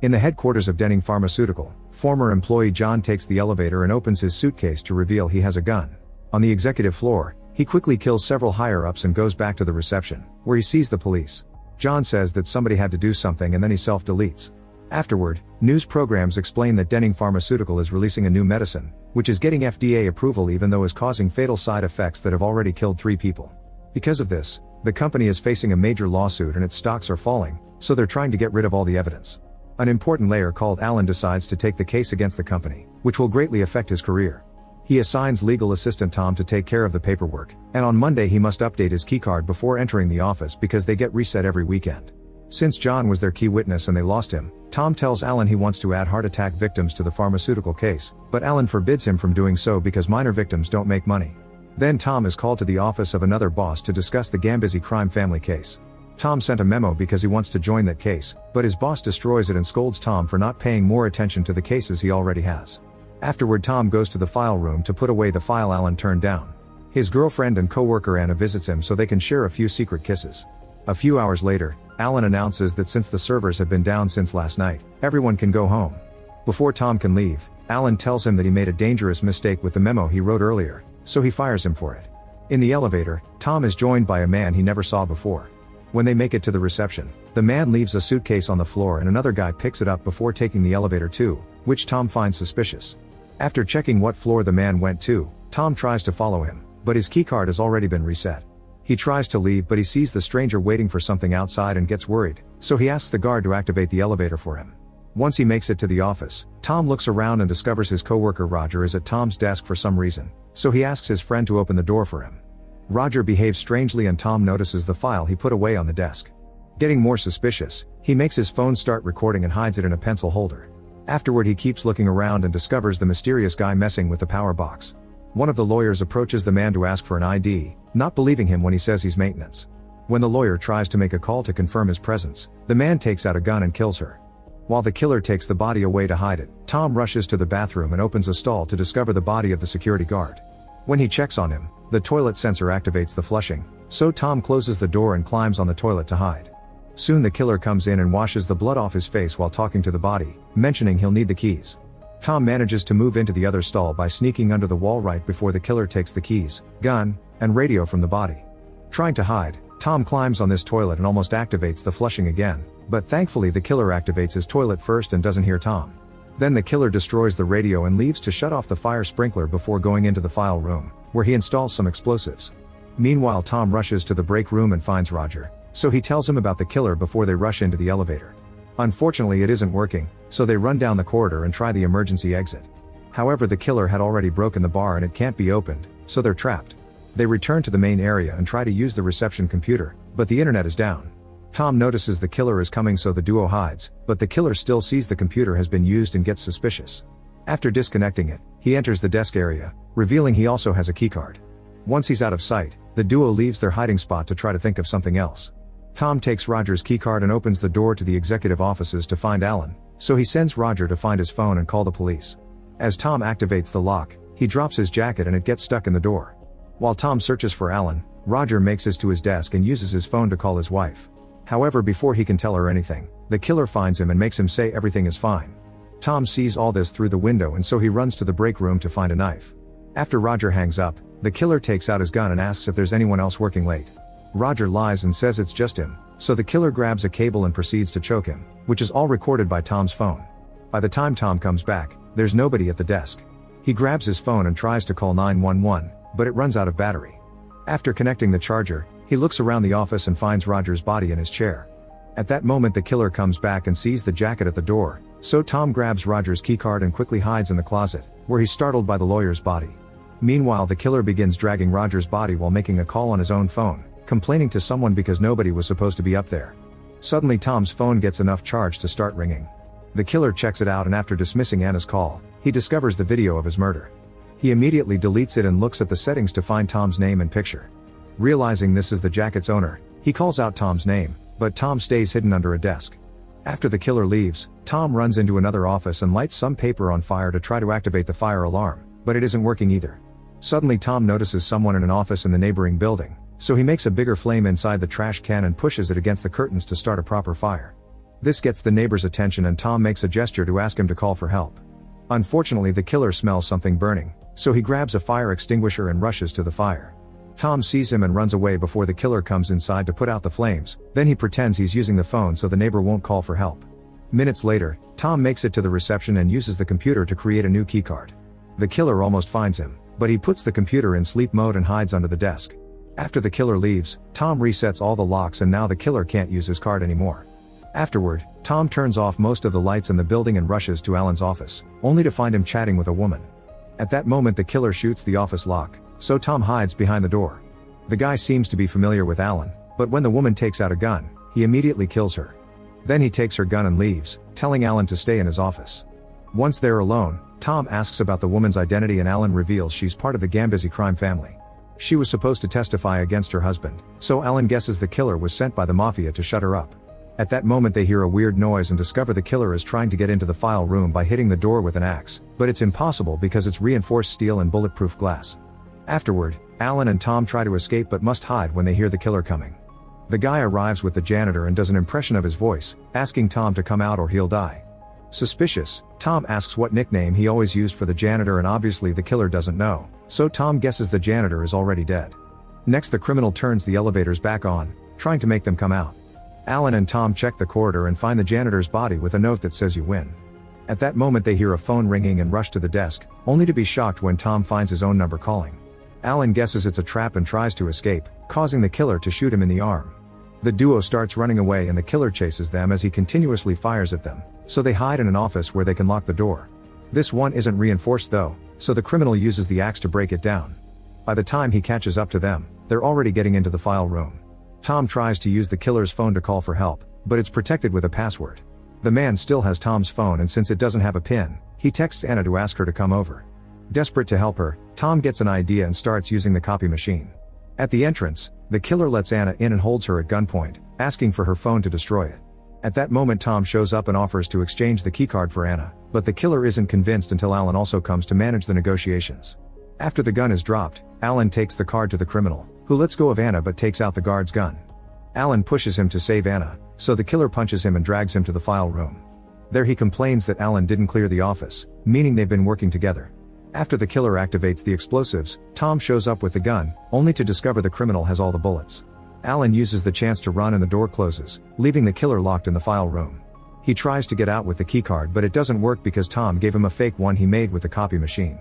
In the headquarters of Denning Pharmaceutical, former employee John takes the elevator and opens his suitcase to reveal he has a gun. On the executive floor, he quickly kills several higher-ups and goes back to the reception, where he sees the police. John says that somebody had to do something and then he self-deletes. Afterward, news programs explain that Denning Pharmaceutical is releasing a new medicine, which is getting FDA approval even though is causing fatal side effects that have already killed 3 people. Because of this, the company is facing a major lawsuit and its stocks are falling, so they're trying to get rid of all the evidence. An important layer called Alan decides to take the case against the company, which will greatly affect his career. He assigns legal assistant Tom to take care of the paperwork, and on Monday he must update his keycard before entering the office because they get reset every weekend. Since John was their key witness and they lost him, Tom tells Alan he wants to add heart attack victims to the pharmaceutical case, but Alan forbids him from doing so because minor victims don't make money. Then Tom is called to the office of another boss to discuss the Gambizi crime family case. Tom sent a memo because he wants to join that case, but his boss destroys it and scolds Tom for not paying more attention to the cases he already has. Afterward, Tom goes to the file room to put away the file Alan turned down. His girlfriend and co-worker Anna visits him so they can share a few secret kisses. A few hours later, Alan announces that since the servers have been down since last night, everyone can go home. Before Tom can leave, Alan tells him that he made a dangerous mistake with the memo he wrote earlier, so he fires him for it. In the elevator, Tom is joined by a man he never saw before. When they make it to the reception, the man leaves a suitcase on the floor and another guy picks it up before taking the elevator too, which Tom finds suspicious. After checking what floor the man went to, Tom tries to follow him, but his keycard has already been reset. He tries to leave but he sees the stranger waiting for something outside and gets worried, so he asks the guard to activate the elevator for him. Once he makes it to the office, Tom looks around and discovers his coworker Roger is at Tom's desk for some reason, so he asks his friend to open the door for him. Roger behaves strangely and Tom notices the file he put away on the desk. Getting more suspicious, he makes his phone start recording and hides it in a pencil holder. Afterward he keeps looking around and discovers the mysterious guy messing with the power box. One of the lawyers approaches the man to ask for an ID, not believing him when he says he's maintenance. When the lawyer tries to make a call to confirm his presence, the man takes out a gun and kills her. While the killer takes the body away to hide it, Tom rushes to the bathroom and opens a stall to discover the body of the security guard. When he checks on him, the toilet sensor activates the flushing, so Tom closes the door and climbs on the toilet to hide. Soon the killer comes in and washes the blood off his face while talking to the body, mentioning he'll need the keys. Tom manages to move into the other stall by sneaking under the wall right before the killer takes the keys, gun, and radio from the body. Trying to hide, Tom climbs on this toilet and almost activates the flushing again, but thankfully the killer activates his toilet first and doesn't hear Tom. Then the killer destroys the radio and leaves to shut off the fire sprinkler before going into the file room, where he installs some explosives. Meanwhile, Tom rushes to the break room and finds Roger, so he tells him about the killer before they rush into the elevator. Unfortunately, it isn't working, so they run down the corridor and try the emergency exit. However, the killer had already broken the bar and it can't be opened, so they're trapped. They return to the main area and try to use the reception computer, but the internet is down. Tom notices the killer is coming, so the duo hides, but the killer still sees the computer has been used and gets suspicious. After disconnecting it, he enters the desk area, revealing he also has a keycard. Once he's out of sight, the duo leaves their hiding spot to try to think of something else. Tom takes Roger's keycard and opens the door to the executive offices to find Alan, so he sends Roger to find his phone and call the police. As Tom activates the lock, he drops his jacket and it gets stuck in the door. While Tom searches for Alan, Roger makes it to his desk and uses his phone to call his wife. However, before he can tell her anything, the killer finds him and makes him say everything is fine. Tom sees all this through the window and so he runs to the break room to find a knife. After Roger hangs up, the killer takes out his gun and asks if there's anyone else working late. Roger lies and says it's just him, so the killer grabs a cable and proceeds to choke him, which is all recorded by Tom's phone. By the time Tom comes back, there's nobody at the desk. He grabs his phone and tries to call 911, but it runs out of battery. After connecting the charger, he looks around the office and finds Roger's body in his chair. At that moment the killer comes back and sees the jacket at the door, so Tom grabs Roger's keycard and quickly hides in the closet, where he's startled by the lawyer's body. Meanwhile, the killer begins dragging Roger's body while making a call on his own phone, complaining to someone because nobody was supposed to be up there. Suddenly Tom's phone gets enough charge to start ringing. The killer checks it out and after dismissing Anna's call, he discovers the video of his murder. He immediately deletes it and looks at the settings to find Tom's name and picture. Realizing this is the jacket's owner, he calls out Tom's name, but Tom stays hidden under a desk. After the killer leaves, Tom runs into another office and lights some paper on fire to try to activate the fire alarm, but it isn't working either. Suddenly Tom notices someone in an office in the neighboring building, so he makes a bigger flame inside the trash can and pushes it against the curtains to start a proper fire. This gets the neighbor's attention and Tom makes a gesture to ask him to call for help. Unfortunately, the killer smells something burning, so he grabs a fire extinguisher and rushes to the fire. Tom sees him and runs away before the killer comes inside to put out the flames, then he pretends he's using the phone so the neighbor won't call for help. Minutes later, Tom makes it to the reception and uses the computer to create a new keycard. The killer almost finds him, but he puts the computer in sleep mode and hides under the desk. After the killer leaves, Tom resets all the locks and now the killer can't use his card anymore. Afterward, Tom turns off most of the lights in the building and rushes to Alan's office, only to find him chatting with a woman. At that moment the killer shoots the office lock, so Tom hides behind the door. The guy seems to be familiar with Alan, but when the woman takes out a gun, he immediately kills her. Then he takes her gun and leaves, telling Alan to stay in his office. Once they're alone, Tom asks about the woman's identity and Alan reveals she's part of the Gambizzi crime family. She was supposed to testify against her husband, so Alan guesses the killer was sent by the mafia to shut her up. At that moment they hear a weird noise and discover the killer is trying to get into the file room by hitting the door with an axe, but it's impossible because it's reinforced steel and bulletproof glass. Afterward, Alan and Tom try to escape but must hide when they hear the killer coming. The guy arrives with the janitor and does an impression of his voice, asking Tom to come out or he'll die. Suspicious, Tom asks what nickname he always used for the janitor and obviously the killer doesn't know, so Tom guesses the janitor is already dead. Next the criminal turns the elevators back on, trying to make them come out. Alan and Tom check the corridor and find the janitor's body with a note that says you win. At that moment they hear a phone ringing and rush to the desk, only to be shocked when Tom finds his own number calling. Alan guesses it's a trap and tries to escape, causing the killer to shoot him in the arm. The duo starts running away and the killer chases them as he continuously fires at them, so they hide in an office where they can lock the door. This one isn't reinforced though, so the criminal uses the axe to break it down. By the time he catches up to them, they're already getting into the file room. Tom tries to use the killer's phone to call for help, but it's protected with a password. The man still has Tom's phone and since it doesn't have a PIN, he texts Anna to ask her to come over. Desperate to help her, Tom gets an idea and starts using the copy machine. At the entrance, the killer lets Anna in and holds her at gunpoint, asking for her phone to destroy it. At that moment Tom shows up and offers to exchange the keycard for Anna, but the killer isn't convinced until Alan also comes to manage the negotiations. After the gun is dropped, Alan takes the card to the criminal, who lets go of Anna but takes out the guard's gun. Alan pushes him to save Anna, so the killer punches him and drags him to the file room. There he complains that Alan didn't clear the office, meaning they've been working together. After the killer activates the explosives, Tom shows up with the gun, only to discover the criminal has all the bullets. Alan uses the chance to run and the door closes, leaving the killer locked in the file room. He tries to get out with the keycard but it doesn't work because Tom gave him a fake one he made with the copy machine.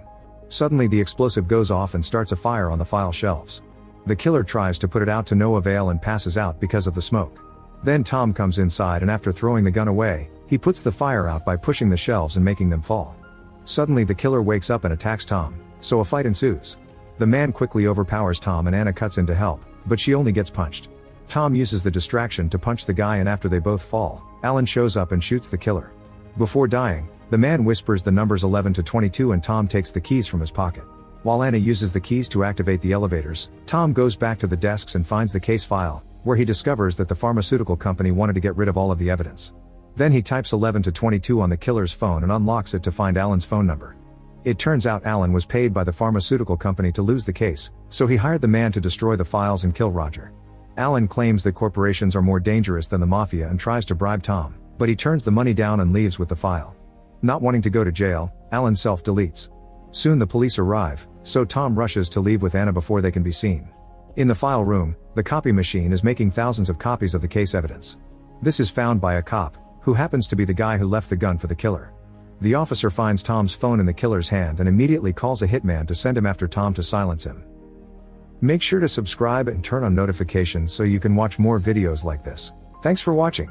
Suddenly the explosive goes off and starts a fire on the file shelves. The killer tries to put it out to no avail and passes out because of the smoke. Then Tom comes inside and after throwing the gun away, he puts the fire out by pushing the shelves and making them fall. Suddenly the killer wakes up and attacks Tom, so a fight ensues. The man quickly overpowers Tom and Anna cuts in to help, but she only gets punched. Tom uses the distraction to punch the guy and after they both fall, Alan shows up and shoots the killer. Before dying, the man whispers the numbers 11 to 22 and Tom takes the keys from his pocket. While Anna uses the keys to activate the elevators, Tom goes back to the desks and finds the case file, where he discovers that the pharmaceutical company wanted to get rid of all of the evidence. Then he types 11 to 22 on the killer's phone and unlocks it to find Alan's phone number. It turns out Alan was paid by the pharmaceutical company to lose the case, so he hired the man to destroy the files and kill Roger. Alan claims that corporations are more dangerous than the mafia and tries to bribe Tom, but he turns the money down and leaves with the file. Not wanting to go to jail, Alan self-deletes. Soon the police arrive, so Tom rushes to leave with Anna before they can be seen. In the file room, the copy machine is making thousands of copies of the case evidence. This is found by a cop, who happens to be the guy who left the gun for the killer. The officer finds Tom's phone in the killer's hand and immediately calls a hitman to send him after Tom to silence him. Make sure to subscribe and turn on notifications so you can watch more videos like this. Thanks for watching.